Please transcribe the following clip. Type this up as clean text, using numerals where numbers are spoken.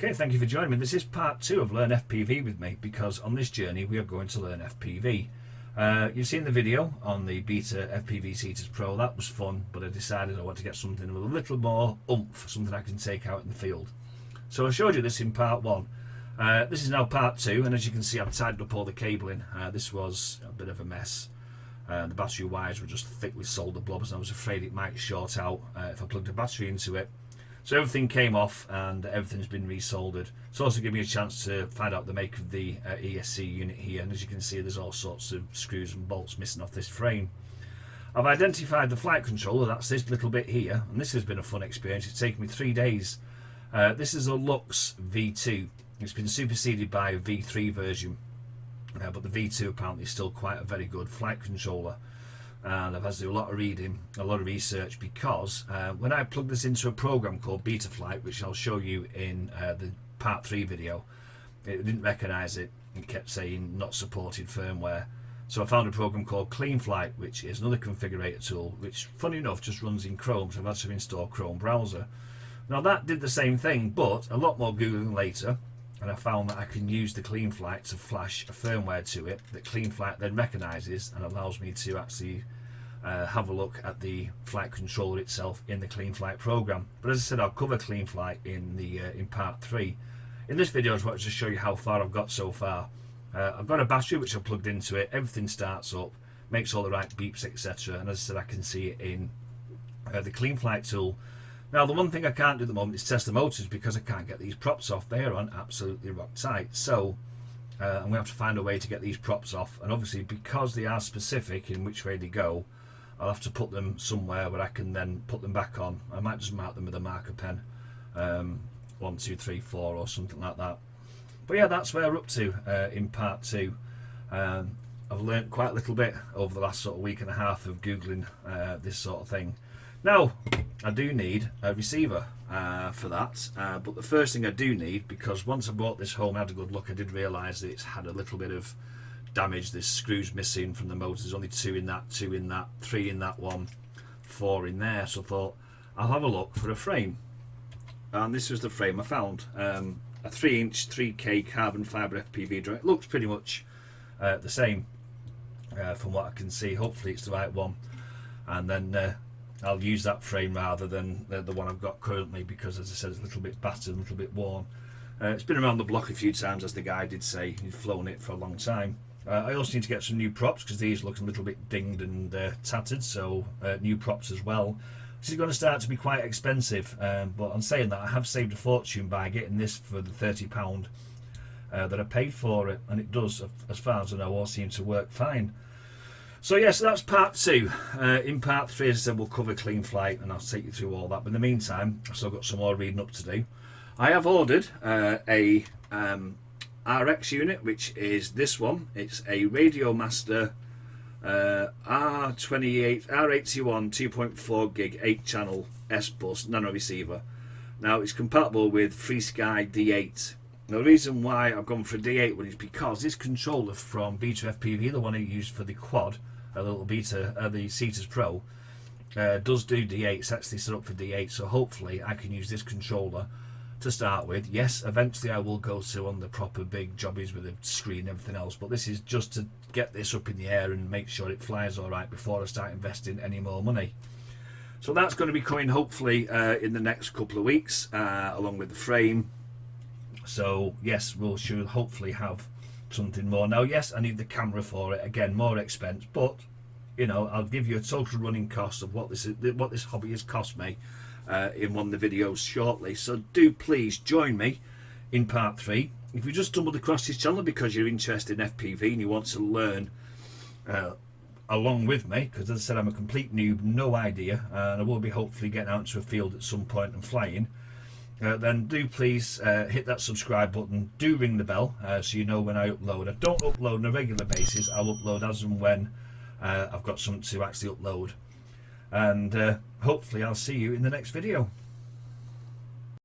Okay, thank you for joining me. This is part 2 of Learn FPV with me, because on this journey we are going to learn FPV. You've seen the video on the Beta FPV Seaters Pro. That was fun, but I decided I want to get something with a little more oomph, something I can take out in the field. So I showed you this in part 1. This is now part 2, and as you can see I've tied up all the cabling. This was a bit of a mess. The battery wires were just thick with solder blobs, and I was afraid it might short out if I plugged a battery into it. So everything came off and everything's been resoldered. It's also given me a chance to find out the make of the ESC unit here, and as you can see there's all sorts of screws and bolts missing off this frame. I've identified the flight controller, that's this little bit here, and this has been a fun experience. It's taken me 3 days. This is a Lux V2. It's been superseded by a V3 version, but the V2 apparently is still quite a very good flight controller. And I've had to do a lot of reading, a lot of research, because when I plugged this into a program called Betaflight, which I'll show you in the part 3 video, it didn't recognise it. It kept saying not supported firmware. So I found a program called CleanFlight, which is another configurator tool, which funny enough just runs in Chrome, so I've had to install Chrome browser. Now that did the same thing, but a lot more Googling later, and I found that I can use the CleanFlight to flash a firmware to it that CleanFlight then recognises and allows me to actually have a look at the flight controller itself in the CleanFlight program. But as I said, I'll cover CleanFlight in part 3. In this video I just wanted to show you how far I've got so far. I've got a battery which I've plugged into it, everything starts up, makes all the right beeps, etc. And as I said, I can see it in the CleanFlight tool. Now the one thing I can't do at the moment is test the motors, because I can't get these props off. They are on absolutely rock tight. So I'm going to have to find a way to get these props off, and obviously because they are specific in which way they go, I'll have to put them somewhere where I can then put them back on. I might just mark them with a marker pen, 1, 2, 3, 4 or something like that. But yeah, that's where we're up to in part 2. I've learnt quite a little bit over the last sort of week and a half of Googling this sort of thing. Now, I do need a receiver for that, but the first thing I do need, because once I brought this home and had a good look, I did realise that it's had a little bit of damage. There's screws missing from the motor. There's only 2 in that, 2 in that, 3 in that one, 4 in there. So I thought I'll have a look for a frame, and this was the frame I found. A 3-inch 3K carbon fibre FPV drum. It looks pretty much the same from what I can see. Hopefully it's the right one, and then I'll use that frame rather than the one I've got currently, because as I said, it's a little bit battered, a little bit worn. It's been around the block a few times, as the guy did say. He'd flown it for a long time. I also need to get some new props, because these look a little bit dinged and tattered, so new props as well. This is going to start to be quite expensive, but on saying that, I have saved a fortune by getting this for the £30 that I paid for it, and it does, as far as I know, all seem to work fine. So yes, that's part 2. In part 3, as I said, we'll cover CleanFlight, and I'll take you through all that. But in the meantime, I've still got some more reading up to do. I have ordered a RX unit, which is this one. It's a Radio Master R81 2.4 gig 8-channel S-Bus nano receiver. Now it's compatible with FreeSky D8. Now the reason why I've gone for a D8 one is because this controller from Beta FPV, the one I used for the quad, a little Beta, the Seaters Pro, does do D8. It's actually set up for D8, so hopefully I can use this controller to start with. Yes, eventually I will go to on the proper big jobbies with a screen and everything else, but this is just to get this up in the air and make sure it flies all right before I start investing any more money. So that's going to be coming hopefully in the next couple of weeks, along with the frame. So yes, we should hopefully have something more. Now yes, I need the camera for it, again more expense, but you know, I'll give you a total running cost of what this hobby has cost me in one of the videos shortly. So do please join me in part 3. If you just stumbled across this channel because you're interested in FPV and you want to learn along with me, because as I said, I'm a complete noob, no idea, and I will be hopefully getting out into a field at some point and flying, then do please hit that subscribe button, do ring the bell so you know when I upload. I don't upload on a regular basis, I'll upload as and when I've got something to actually upload. And hopefully I'll see you in the next video.